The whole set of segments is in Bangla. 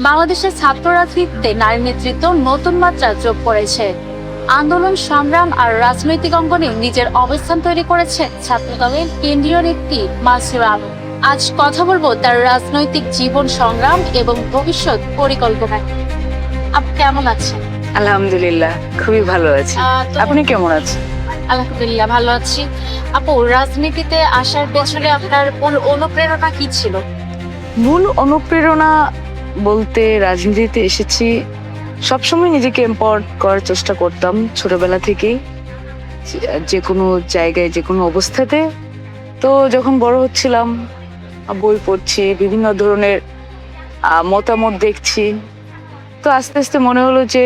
বাংলাদেশের ছাত্র রাজনীতিতে নারী নেতৃত্ব নতুন মাত্রা যোগ করেছে। আন্দোলন সংগ্রাম আর রাজনৈতিক অঙ্গনে নিজের অবস্থান তৈরি করেছে ছাত্রদলের কেন্দ্রীয় নেত্রী মাসুরা আলম। আজ কথা বলবো তার রাজনৈতিক জীবন সংগ্রাম এবং ভবিষ্যৎ পরিকল্পনা। আপনি কেমন আছেন? আলহামদুলিল্লাহ, খুবই ভালো আছি। আপনি কেমন আছেন? আলহামদুলিল্লাহ ভালো আছি। আপু, রাজনীতিতে আসার পেছনে আপনার অনুপ্রেরণা কি ছিল? মূল অনুপ্রেরণা বলতে, রাজনীতিতে এসেছি সবসময় নিজেকে এম্পাওয়ার করার চেষ্টা করতাম ছোটবেলা থেকেই, যে কোনো জায়গায় যে কোনো অবস্থাতে। তো যখন বড় হচ্ছিলাম, বই পড়ছি, বিভিন্ন ধরনের মতামত দেখছি, তো আস্তে আস্তে মনে হলো যে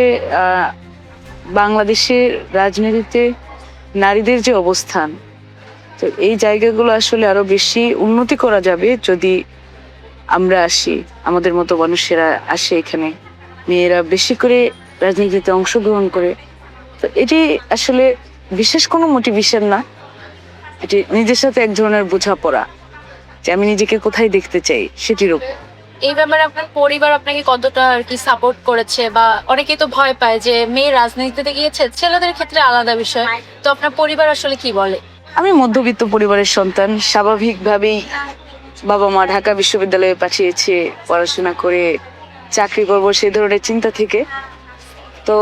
বাংলাদেশের রাজনীতিতে নারীদের যে অবস্থান, তো এই জায়গাগুলো আসলে আরো বেশি উন্নতি করা যাবে যদি আমরা আসি, আমাদের মতো মানুষেরা আসে এখানে, মেয়েরা বেশি করে রাজনীতিতে অংশগ্রহণ করে। তো এটি আসলে বিশেষ কোনো মোটিভেশন না, এটি নিজের সাথে এক ধরনের বোঝাপড়া যে আমি নিজেকে কোথায় দেখতে চাই সেটির উপর। এই ব্যাপারে আপনার পরিবার আপনাকে কতটা আর কি সাপোর্ট করেছে? বা অনেকেই তো ভয় পায় যে মেয়ে রাজনীতিতে গিয়েছে, ছেলেদের ক্ষেত্রে আলাদা বিষয়, তো আপনার পরিবার আসলে কি বলে? আমি মধ্যবিত্ত পরিবারের সন্তান, স্বাভাবিকভাবেই বাবা মা ঢাকা বিশ্ববিদ্যালয়ে পাঠিয়েছে পড়াশোনা করে চাকরি করব সেই ধরনের চিন্তা থেকে। তো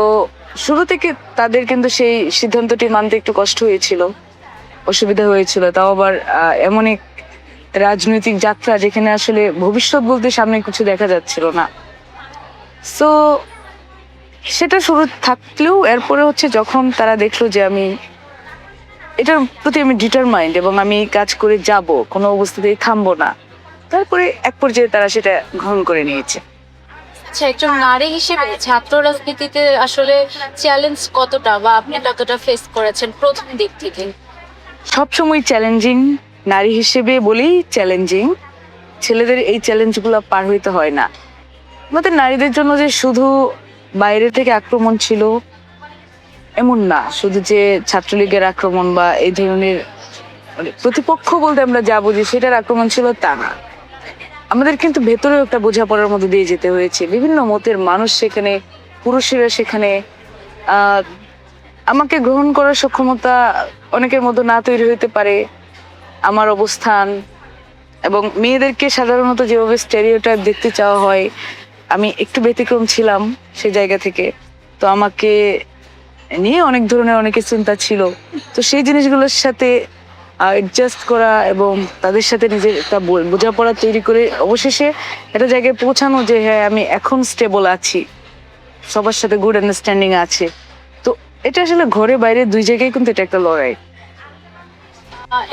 শুরু থেকে তাদের কিন্তু সেই সিদ্ধান্তটি মানতে একটু কষ্ট হয়েছিল, অসুবিধা হয়েছিল। তাও আবার এমন এক রাজনৈতিক যাত্রা যেখানে আসলে ভবিষ্যৎ বলতে সামনে কিছু দেখা যাচ্ছিল না। সো সেটা শুরু থাকলেও এরপরে হচ্ছে যখন তারা দেখলো যে আমি এটার প্রতি আমি ডিটারমাইন্ড এবং আমি কাজ করে যাব, কোনো অবস্থাতেই থামবো না, তারপরে এক পর্যায়ে তারা সেটা গ্রহণ করে নিয়েছে। আচ্ছা, একজন নারী হিসেবে ছাত্র রাজনীতিতে আসলে চ্যালেঞ্জ কতটা, বা আপনি কতটা ফেস করেছেন প্রথম দিক থেকে? সবসময় চ্যালেঞ্জিং, নারী হিসেবে বলেই চ্যালেঞ্জিং। ছেলেদের এই চ্যালেঞ্জগুলো পার হইতে হয় না। আমাদের নারীদের জন্য যে শুধু বাইরে থেকে আক্রমণ ছিল এমন না, শুধু যে ছাত্রলীগের আক্রমণ বা এই ধরনের প্রতিপক্ষ বলতে আমরা যা বুঝি সেটার আক্রমণ ছিল তা না। আমাদের কিন্তু ভেতরেও একটা বোঝাপড়ার মধ্যে দিয়ে যেতে হয়েছে, বিভিন্ন মতের মানুষ সেখানে, পুরুষেরা সেখানে। আমাকে গ্রহণ করার সক্ষমতা অনেকের মধ্যে না তৈরি হতে পারে, আমার অবস্থান এবং মেয়েদেরকে সাধারণত যেভাবে স্টেরিওটাইপ দেখতে চাওয়া হয়, আমি একটু ব্যতিক্রম ছিলাম সেই জায়গা থেকে। তো আমাকে নিয়ে অনেক ধরনের অনেকের চিন্তা ছিল। তো সেই জিনিসগুলোর সাথে অ্যাডজাস্ট করা এবং তাদের সাথে নিজের একটা বোঝাপড়া তৈরি করে অবশেষে একটা জায়গায় পৌঁছানো যে হ্যাঁ আমি এখন স্টেবল আছি, সবার সাথে গুড আন্ডারস্ট্যান্ডিং আছে। তো এটা আসলে ঘরে বাইরে দুই জায়গায় কিন্তু এটা একটা লড়াই।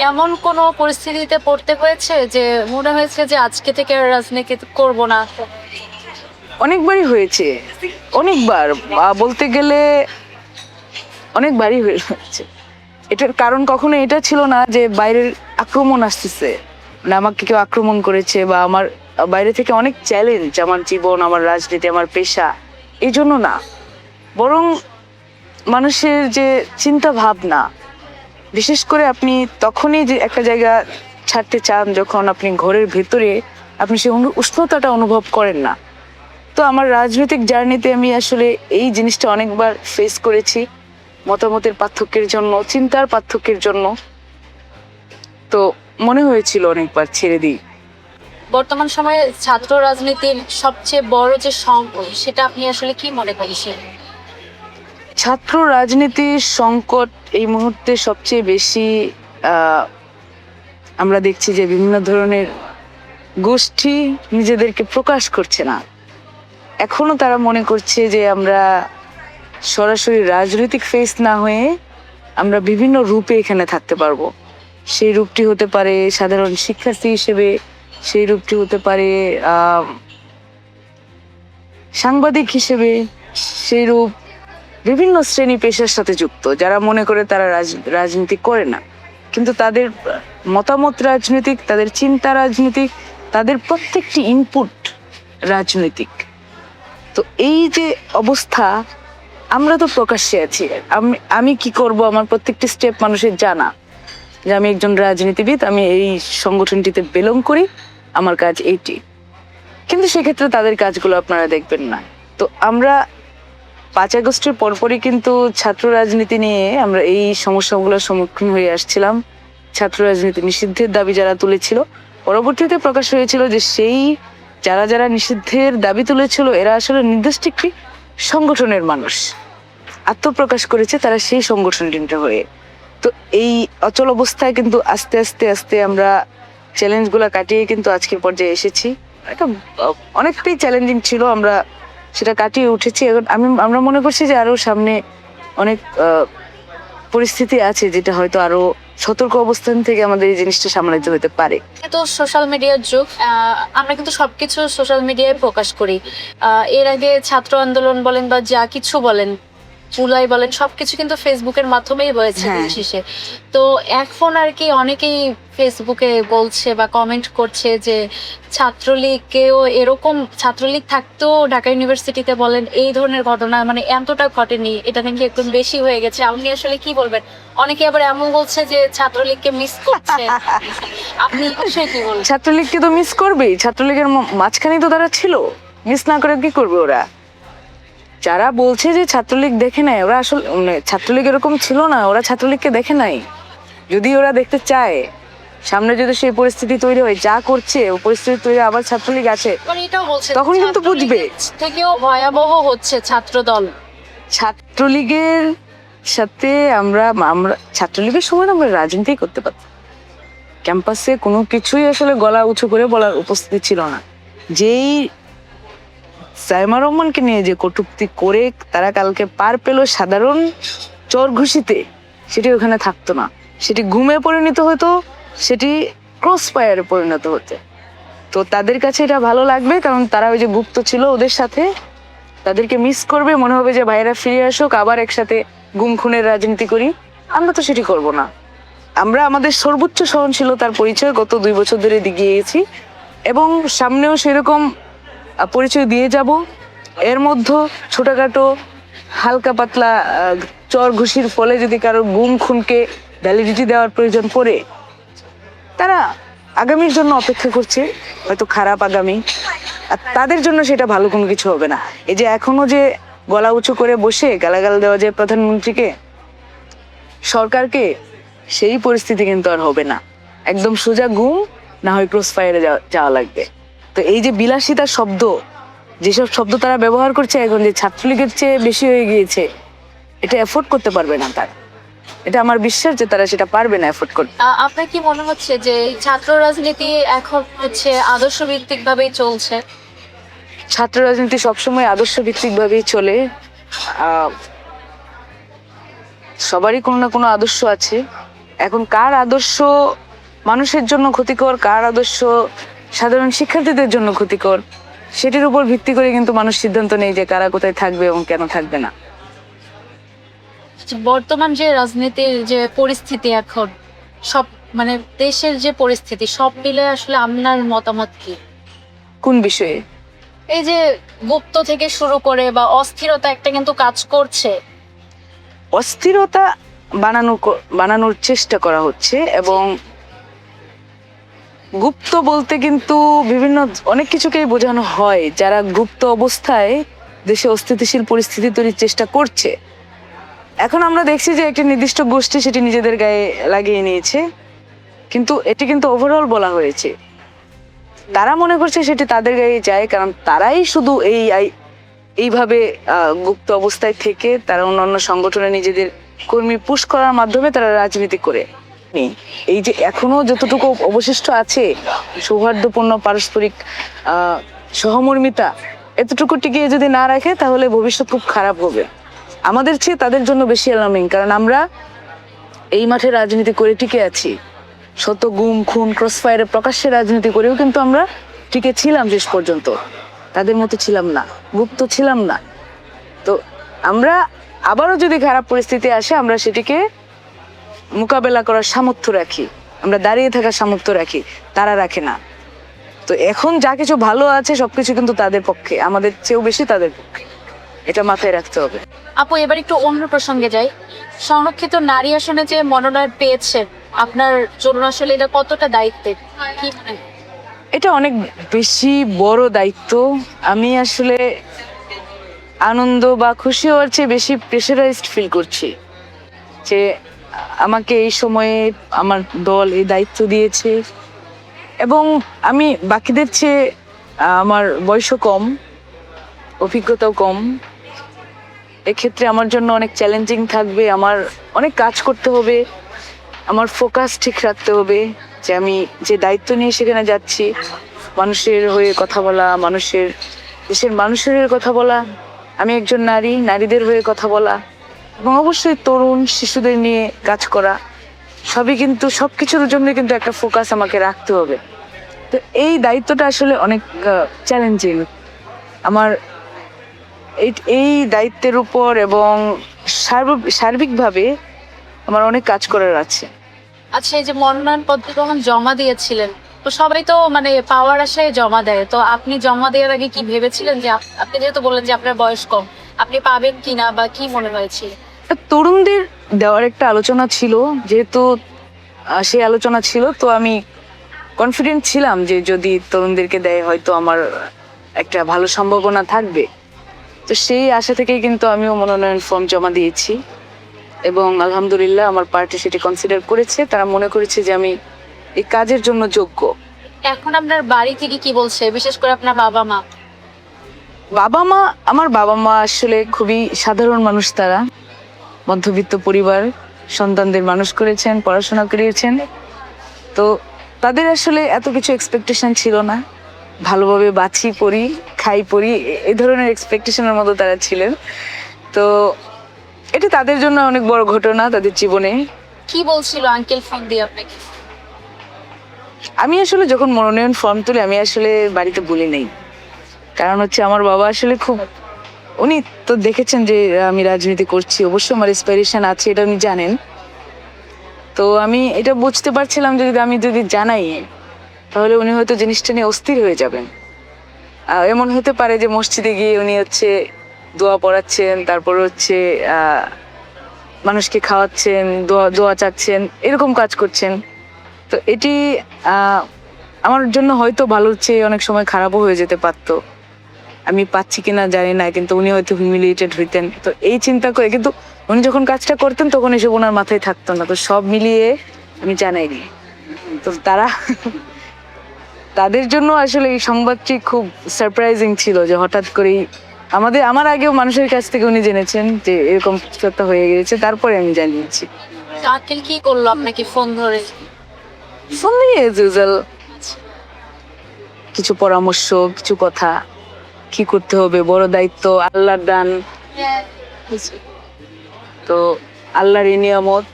এমন কোনো পরিস্থিতিতে পড়তে হয়েছে যে মনে হয়েছে যে আজকে থেকে আর রাজনীতি করব না? অনেকবারই হয়েছে, অনেকবার বলতে গেলে অনেকবারই হয়েছে। এটার কারণ কখনো এটা ছিল না যে বাইরের আক্রমণ আসতেছে, মানে আমাকে কেউ আক্রমণ করেছে বা আমার বাইরে থেকে অনেক চ্যালেঞ্জ, আমার জীবন, আমার রাজনীতি, আমার পেশা, এই জন্য না। বরং মানুষের যে চিন্তা ভাবনা, বিশেষ করে আপনি তখনই যে একটা জায়গা ছাড়তে চান যখন আপনি ঘরের ভেতরে আপনি সেই উষ্ণতাটা অনুভব করেন না। তো আমার রাজনৈতিক জার্নিতে আমি আসলে এই জিনিসটা অনেকবার ফেস করেছি, মতামতের পার্থক্যের জন্য, চিন্তার পার্থক্যের জন্য। তো মনে হয়েছিল অনেকবার ছেড়ে দিই। বর্তমান সময়ে ছাত্র রাজনীতির সবচেয়ে বড় যে সংকট, সেটা আপনি আসলে কি মনে করছেন? ছাত্র রাজনীতির সংকট এই মুহূর্তে সবচেয়ে বেশি আমরা দেখছি যে বিভিন্ন ধরনের গোষ্ঠী নিজেদেরকে প্রকাশ করছে না। এখনো তারা মনে করছে যে আমরা সরাসরি রাজনৈতিক ফেস না হয়ে আমরা বিভিন্ন রূপে এখানে থাকতে পারবো। সেই রূপটি হতে পারে সাধারণ শিক্ষার্থী হিসেবে, সেই রূপটি হতে পারে সাংবাদিক হিসেবে, সেই রূপ বিভিন্ন শ্রেণী পেশার সাথে যুক্ত, যারা মনে করে তারা রাজনীতি করে না, কিন্তু তাদের মতামত রাজনৈতিক, তাদের চিন্তা রাজনৈতিক, তাদের প্রত্যেকটি ইনপুট রাজনৈতিক। তো এই যে অবস্থা, আমরা তো প্রকাশ্যে আছি। আমি কি করব, আমার প্রত্যেকটি স্টেপ মানুষের জানা, যে আমি একজন রাজনীতিবিদ, আমি এই সংগঠনটিতে বিলং করি, আমার কাজ এইটি। কিন্তু সেক্ষেত্রে তাদের কাজগুলো আপনারা দেখবেন না। তো আমরা 5 আগস্টের পরপরই কিন্তু ছাত্র রাজনীতি নিয়ে আমরা এই সমস্যাগুলোর সম্মুখীন হয়ে আসছিলাম। ছাত্র রাজনীতি নিষিদ্ধের দাবি যারা তুলেছিল, পরবর্তীতে প্রকাশ হয়েছিল যে সেই যারা যারা নিষিদ্ধের দাবি তুলেছিল এরা আসলে নির্দিষ্ট একটি সংগঠনের মানুষ, আত্মপ্রকাশ করেছে তারা সেই সংগঠনটির হয়ে। তো এই অচল অবস্থায় কিন্তু আস্তে আস্তে আস্তে আমরা চ্যালেঞ্জগুলো কাটিয়ে কিন্তু আজকের পর্যায়ে এসেছি। এটা অনেকটাই চ্যালেঞ্জিং ছিল, আমরা সেটা কাটিয়ে উঠেছি। এখন আমরা মনে করছি যে আরো সামনে অনেক পরিস্থিতি আছে যেটা হয়তো আরো সতর্ক অবস্থান থেকে আমাদের এই জিনিসটা সামলাতে হতে পারে। তো সোশ্যাল মিডিয়ার যুগ, আমরা কিন্তু সবকিছু সোশ্যাল মিডিয়ায় প্রকাশ করি। এর আগে ছাত্র আন্দোলন বলেন বা যা কিছু বলেন, জুলাই বলেন, সবকিছু কিন্তু ফেসবুকের মাধ্যমেই হয়েছে হ্যাঁ। শেষে। তো এখন আর কি অনেকেই ফেসবুকে বলছে বা কমেন্ট করছে যে ছাত্রলীগকেও এরকম, ছাত্রলীগ থাকতেও ঢাকা ইউনিভার্সিটিতে বলেন এই ধরনের ঘটনা মানে এতটা ঘটেনি, এটা নাকি একদম বেশি হয়ে গেছে। আপনি আসলে কি বলবেন? অনেকে আবার এমন বলছে যে ছাত্রলীগকে মিস করছে, আপনি এই বিষয়ে কি বলবেন? ছাত্রলীগকে তো মিস করবেই, ছাত্রলীগের মাঝখানেই তো তারা ছিল, মিস না করে কি করবে ওরা? যারা বলছে যে ছাত্রলীগ দেখে নাই, ওরা আসলে ছাত্রলীগ এরকম ছিল না, ওরা ছাত্রলীগকে দেখে নাই। যদি ওরা দেখতে চায়, সামনে যদি সেই পরিস্থিতি তৈরি হয়, যা করছে ও পরিস্থিতি তৈরি আবার ছাত্রলীগ আছে, মানে এটাও বলছে তখন কিন্তু বুঝবে। থেকেও ভয়াবহ হচ্ছে ছাত্রদল। ছাত্রলীগের সাথে আমরা ছাত্রলীগের সময় আমরা রাজনীতি করতে পারতাম, ক্যাম্পাসে কোনো কিছুই আসলে গলা উঁচু করে বলার উপস্থিতি ছিল না। যেই সাইমা রহমানকে নিয়ে যে কটূক্তি করে তারা কালকে পার পেল সাধারণ চর ঘুষিতে, সেটি ওখানে থাকতো না, সেটি ঘুমে পরিণত হতো, সেটি ক্রস ফায়ারে পরিণত হতো। তো তাদের কাছে এটা ভালো লাগবে, কারণ তারা ওই যে গুপ্ত ছিল ওদের সাথে, তাদেরকে মিস করবে, মনে হবে যে ভাইয়েরা ফিরে আসুক, আবার একসাথে গুম খুনের রাজনীতি করি। আমরা তো সেটি করব না। আমরা আমাদের সর্বোচ্চ সহনশীলতার পরিচয় গত 2 বছর ধরে দিয়ে গেছি এবং সামনেও সেরকম পরিচয় দিয়ে যাব। এর মধ্যে ছোটখাটো হালকা পাতলা চর ঘুষির ফলে যদি কারো গুম খুনকে ভ্যালিডিটি দেওয়ার প্রয়োজন পড়ে, তারা আগামীর জন্য অপেক্ষা করছে, হয়তো খারাপ আগামী, আর তাদের জন্য সেটা ভালো কোনো কিছু হবে না। এই যে এখনো যে গলা উঁচু করে বসে গালাগাল দেওয়া যায় প্রধানমন্ত্রীকে, সরকারকে, সেই পরিস্থিতি কিন্তু আর হবে না। একদম সোজা গুম, না হয় ক্রস ফায়ারে যাওয়া লাগবে। তো এই যে বিলাসিতার শব্দ, যেসব শব্দ তারা ব্যবহার করছে এখন, যে ছাত্রলীগের চেয়ে বেশি হয়ে গিয়েছে, এটা এফোর্ড করতে পারবে না তারা। এটা আমার বিশ্বাস যে তারা সেটা পারবে না এফোর্ড করতে। আপনার কি মনে হচ্ছে যে ছাত্র রাজনীতি এখন হচ্ছে আদর্শ ভিত্তিক ভাবেই চলছে? ছাত্র রাজনীতি সবসময় আদর্শ ভিত্তিক ভাবেই চলে। সবারই কোনো না কোনো আদর্শ আছে। এখন কার আদর্শ মানুষের জন্য ক্ষতিকর, কার আদর্শ সাধারণ শিক্ষার্থীদের জন্য ক্ষতিকর, সেটির উপর ভিত্তি করে কিন্তু মানুষ সিদ্ধান্ত নেই যে কারা কোথায় থাকবে এবং কেন থাকবে না। বর্তমান যে রাজনীতির যে পরিস্থিতি এখন, সব মানে দেশের যে পরিস্থিতি, সব মিলে আসলে আপনার মতামত কি? কোন বিষয়ে? এই যে গুপ্ত থেকে শুরু করে বা অস্থিরতা একটা কিন্তু কাজ করছে, অস্থিরতা বানানোর চেষ্টা করা হচ্ছে এবং গুপ্ত বলতে কিন্তু বিভিন্ন অনেক কিছুকেই বোঝানো হয়। যারা গুপ্ত অবস্থায় দেশে অস্থিতিশীল পরিস্থিতি তৈরির চেষ্টা করছে, এখন আমরা দেখছি যে একটি নির্দিষ্ট গোষ্ঠী সেটি নিজেদের গায়ে লাগিয়ে নিয়েছে, কিন্তু এটি কিন্তু ওভারঅল বলা হয়েছে। তারা মনে করছে সেটি তাদের গায়ে যায়, কারণ তারাই শুধু এইভাবে গুপ্ত অবস্থায় থেকে তারা অন্যান্য সংগঠনে নিজেদের কর্মী পুশ করার মাধ্যমে তারা রাজনীতি করে। এই যে এখনো যতটুকু অবশিষ্ট আছে সৌহার্দ্যপূর্ণ পারস্পরিক সহমর্মিতা, এতটুকু টিকিয়ে যদি না রাখে তাহলে ভবিষ্যৎ খুব খারাপ হবে আমাদের চেয়ে তাদের জন্য বেশি অ্যালার্মিং। কারণ আমরা এই মাঠে রাজনীতি করে টিকে আছি, শত গুম খুন ক্রসফায়ারে প্রকাশ্যে রাজনীতি করেও কিন্তু আমরা টিকে ছিলাম শেষ পর্যন্ত। তাদের মতো ছিলাম না, গুপ্ত ছিলাম না। তো আমরা আবারও যদি খারাপ পরিস্থিতি আসে, আমরা সেটিকে মোকাবেলা করার সামর্থ্য রাখি, আমরা দাঁড়িয়ে থাকার সামর্থ্য রাখি, তারা রাখে না। তো এখন যা কিছু ভালো আছে সবকিছু কিন্তু তাদের পক্ষে, আমাদের চেয়েও বেশি তাদের পক্ষে, এটা মাথায় রাখতে হবে। আপু এবার একটু অন্য প্রসঙ্গে যাই। সংরক্ষিত নারী আসনে যে মনোনয়ন পেয়েছেন, আপনার জন্য আসলে এটা কতটা দায়িত্বের, কি মনে হয়? এটা অনেক বেশি বড় দায়িত্ব। আমি আসলে আনন্দ বা খুশি হওয়ার চেয়ে বেশি প্রেশারাইজড ফিল করছি যে আমাকে এই সময়ে আমার দল এই দায়িত্ব দিয়েছে, এবং আমি বাকিদের চেয়ে আমার বয়সও কম, অভিজ্ঞতাও কম। এক্ষেত্রে আমার জন্য অনেক চ্যালেঞ্জিং থাকবে, আমার অনেক কাজ করতে হবে, আমার ফোকাস ঠিক রাখতে হবে যে আমি যে দায়িত্ব নিয়ে সেখানে যাচ্ছি, মানুষের হয়ে কথা বলা, দেশের মানুষের হয়ে কথা বলা, আমি একজন নারী, নারীদের হয়ে কথা বলা, এবং অবশ্যই তরুণ শিশুদের নিয়ে কাজ করা, সবকিছুর জন্য কিন্তু একটা ফোকাস আমাকে রাখতে হবে। তো এই দায়িত্বটা আসলে অনেক চ্যালেঞ্জিং আমার। এই দায়িত্বের উপর এবং সার্বিকভাবে আমার অনেক কাজ করার আছে। আচ্ছা, এই যে মনোনয়ন পত্র যখন জমা দিয়েছিলেন, তো সবাই তো মানে পাওয়ার আশায় জমা দেয়, তো আপনি জমা দেওয়ার আগে কি ভেবেছিলেন যে আপনি যেহেতু বললেন যে আপনার বয়স কম, আপনি পাবেন কিনা বা কি মনে হয়েছিল? তরুণদের দেওয়ার একটা আলোচনা ছিল, যেহেতু সেই আলোচনা ছিল, তো আমি কনফিডেন্ট ছিলাম যে যদি তরুণদেরকে দেয় হয়তো আমার একটা ভালো সম্ভাবনা থাকবে। তো সেই আশা থেকেই কিন্তু আমিও মনোনয়ন ফর্ম জমা দিয়েছি, এবং আলহামদুলিল্লাহ আমার পার্টি সেটি কনসিডার করেছে। তারা মনে করেছে যে আমি এই কাজের জন্য যোগ্য। এখন আপনার বাড়ি থেকে কি বলছে, বিশেষ করে আপনার বাবা মা? আমার বাবা মা আসলে খুবই সাধারণ মানুষ। তারা মধ্যবিত্ত পরিবার, সন্তানদের মানুষ করেছেন, পড়াশোনা করিয়েছেন। তো তাদের আসলে এত কিছু এক্সপেকটেশন ছিল না। ভালোভাবে বাঁচি, পড়ি, খাই, পড়ি, এই ধরনের এক্সপেকটেশনের মতো তারা ছিলেন। তো এটা তাদের জন্য অনেক বড় ঘটনা তাদের জীবনে। কি বলছিল আঙ্কেল ফোন দিয়ে আপনাকে? আমি আসলে যখন মনোনয়ন ফর্ম তুলি আমি আসলে বাড়িতে বলি নাই, কারণ হচ্ছে আমার বাবা আসলে উনি তো দেখেছেন যে আমি রাজনীতি করছি, অবশ্যই আমার ইন্সপিরেশন আছে, এটা উনি জানেন। তো আমি এটা বুঝতে পারছিলাম যে আমি যদি জানাই তাহলে উনি হয়তো জিনিসটা নিয়ে অস্থির হয়ে যাবেন। এমন হতে পারে যে মসজিদে গিয়ে উনি হচ্ছে দোয়া পড়াচ্ছেন, তারপর হচ্ছে মানুষকে খাওয়াচ্ছেন, দোয়া চাচ্ছেন, এরকম কাজ করছেন। তো এটি আমার জন্য হয়তো ভালোর চেয়ে অনেক সময় খারাপও হয়ে যেতে পারতো। আমি পাচ্ছি কিনা জানি না, কিন্তু উনি হয়তো হিউমিলিয়েটেড হইতেন। তো এই চিন্তা করে কিন্তু উনি যখন কাজটা করতেন তখন এসব ওনার মাথায় থাকতো না। তো সব মিলিয়ে আমি জানাইনি। তো তাদের জন্য আসলে এই সংবাদটি খুব সারপ্রাইজিং ছিল যে হঠাৎ করেই আমার আগেও মানুষের কাছ থেকে উনি জেনেছেন যে এরকম কিছু একটা হয়ে গেছে, তারপরে আমি জানিয়েছি। আঙ্কেল কি করলো আপনাকে ফোন ধরে? ফোন দিয়ে as usual কিছু পরামর্শ, কিছু কথা, কি করতে হবে, বড় দায়িত্ব, আল্লাহর দান। তো আল্লাহর এই নিয়ামত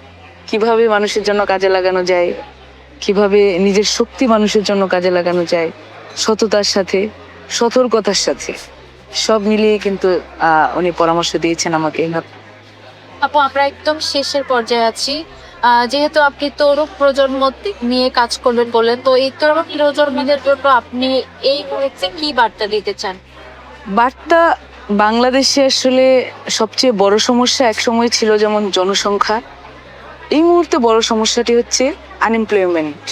কিভাবে মানুষের জন্য কাজে লাগানো যায়, কিভাবে নিজের শক্তি মানুষের জন্য কাজে লাগানো যায়, সততার সাথে, সতর্কতার সাথে, সব মিলিয়ে কিন্তু উনি পরামর্শ দিয়েছেন আমাকে। আপু, আমরা একদম শেষের পর্যায়ে আছি। যেহেতু আপনি তরুণ প্রজন্ম নিয়ে কাজ করবেন বলেন, তো এই তরুণ প্রজন্মদের জন্য আপনি এই মুহূর্তে কি বার্তা দিতে চান? বার্তা, বাংলাদেশে আসলে সবচেয়ে বড় সমস্যা এক সময় ছিল যেমন জনসংখ্যা, এই মুহূর্তে বড় সমস্যাটি হচ্ছে আনএমপ্লয়মেন্ট।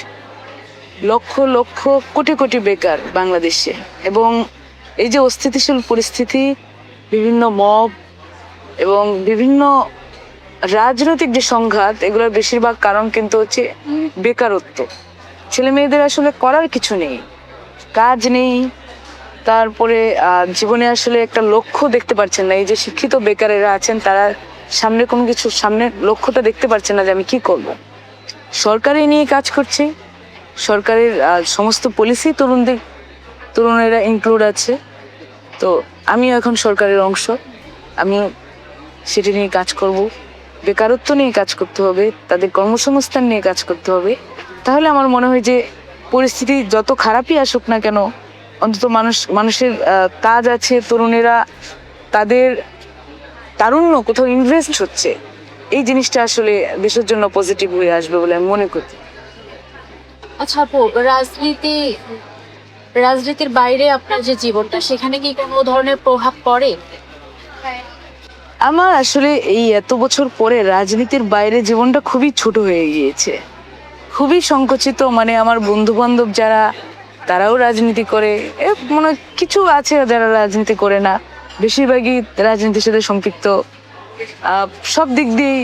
লক্ষ লক্ষ কোটি কোটি বেকার বাংলাদেশে, এবং এই যে অস্থিতিশীল পরিস্থিতি, বিভিন্ন মব এবং বিভিন্ন রাজনৈতিক যে সংঘাত, এগুলোর বেশিরভাগ কারণ কিন্তু হচ্ছে বেকারত্ব। ছেলে মেয়েদের আসলে করার কিছু নেই, কাজ নেই, তারপরে জীবনে আসলে একটা লক্ষ্য দেখতে পাচ্ছেন না। এই যে শিক্ষিত বেকারেরা আছেন তারা সামনের লক্ষ্যটা দেখতে পাচ্ছেন না যে আমি কি করব। সরকারই নিয়ে কাজ করছে, সরকারের সমস্ত পলিসি তরুণেরা ইনক্লুড আছে। তো আমিও এখন সরকারের অংশ, আমি সেটা নিয়ে কাজ করব। বেকারত্ব নিয়ে কাজ করতে হবে, তাদের কর্মসংস্থান নিয়ে কাজ করতে হবে। তাহলে আমার মনে হয় যে পরিস্থিতি যত খারাপই আসুক না কেন, অন্তত মানুষের কাজ আছে, তরুণেরা তাদের তারুণ্য কোথাও ইনভেস্ট হচ্ছে, এই জিনিসটা আসলে দেশের জন্য পজিটিভ হয়ে আসবে বলে আমি মনে করি। আচ্ছা আপু, রাজনীতির বাইরে আপনার যে জীবনটা, সেখানে কি কোনো ধরনের প্রভাব পড়ে? আমার আসলে এই এত বছর পরে রাজনীতির বাইরে জীবনটা খুবই ছোট হয়ে গিয়েছে, খুবই সংকুচিত। মানে আমার বন্ধু বান্ধব যারা তারাও রাজনীতি করে, মনে হয় কিছু আছে যারা রাজনীতি করে না, বেশিরভাগই রাজনীতির সাথে সম্পৃক্ত। সব দিক দিয়ে,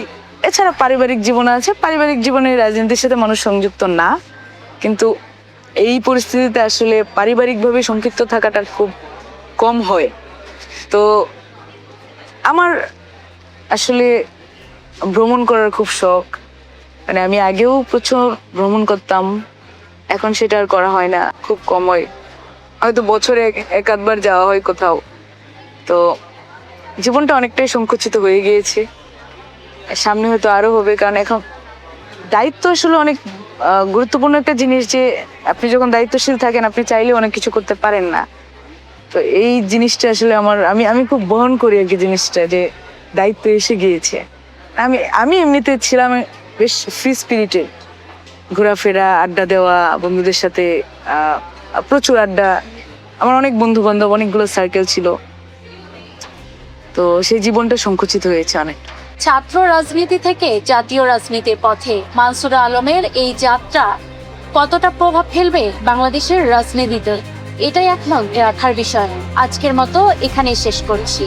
এছাড়া পারিবারিক জীবন আছে, পারিবারিক জীবনে রাজনীতির সাথে মানুষ সংযুক্ত না, কিন্তু এই পরিস্থিতিতে আসলে পারিবারিকভাবে সম্পৃক্ত থাকাটা খুব কম হয়। তো আমার আসলে ভ্রমণ করার খুব শখ, মানে আমি আগেও প্রচুর ভ্রমণ করতাম, এখন সেটা আর করা হয় না, খুব কম হয়, হয়তো বছরে এক আধবার যাওয়া হয় কোথাও। তো জীবনটা অনেকটাই সংকুচিত হয়ে গিয়েছে, সামনে হয়তো আরো হবে, কারণ এখন দায়িত্ব আসলে অনেক গুরুত্বপূর্ণ একটা জিনিস, যে আপনি যখন দায়িত্বশীল থাকেন আপনি চাইলে অনেক কিছু করতে পারেন না। তো এই জিনিসটা আসলে আমি আমি খুব বহন করি আর কি জিনিসটা, যে দায়িত্ব এসে গিয়েছে। আমি আমি এমনিতে ছিলাম বেশ ফ্রি স্পিরিটেড, ঘোরাফেরা, আড্ডা দেওয়া, বন্ধুদের সাথে প্রচুর আড্ডা, আমার অনেক বন্ধু বান্ধব, অনেকগুলো সার্কেল ছিল। তো সেই জীবনটা সংকুচিত হয়েছে অনেক। ছাত্র রাজনীতি থেকে জাতীয় রাজনীতির পথে মানসুরা আলমের এই যাত্রা কতটা প্রভাব ফেলবে বাংলাদেশের রাজনীতিতে, এটাই এখন দেখার বিষয়। আজকের মতো এখানেই শেষ করছি।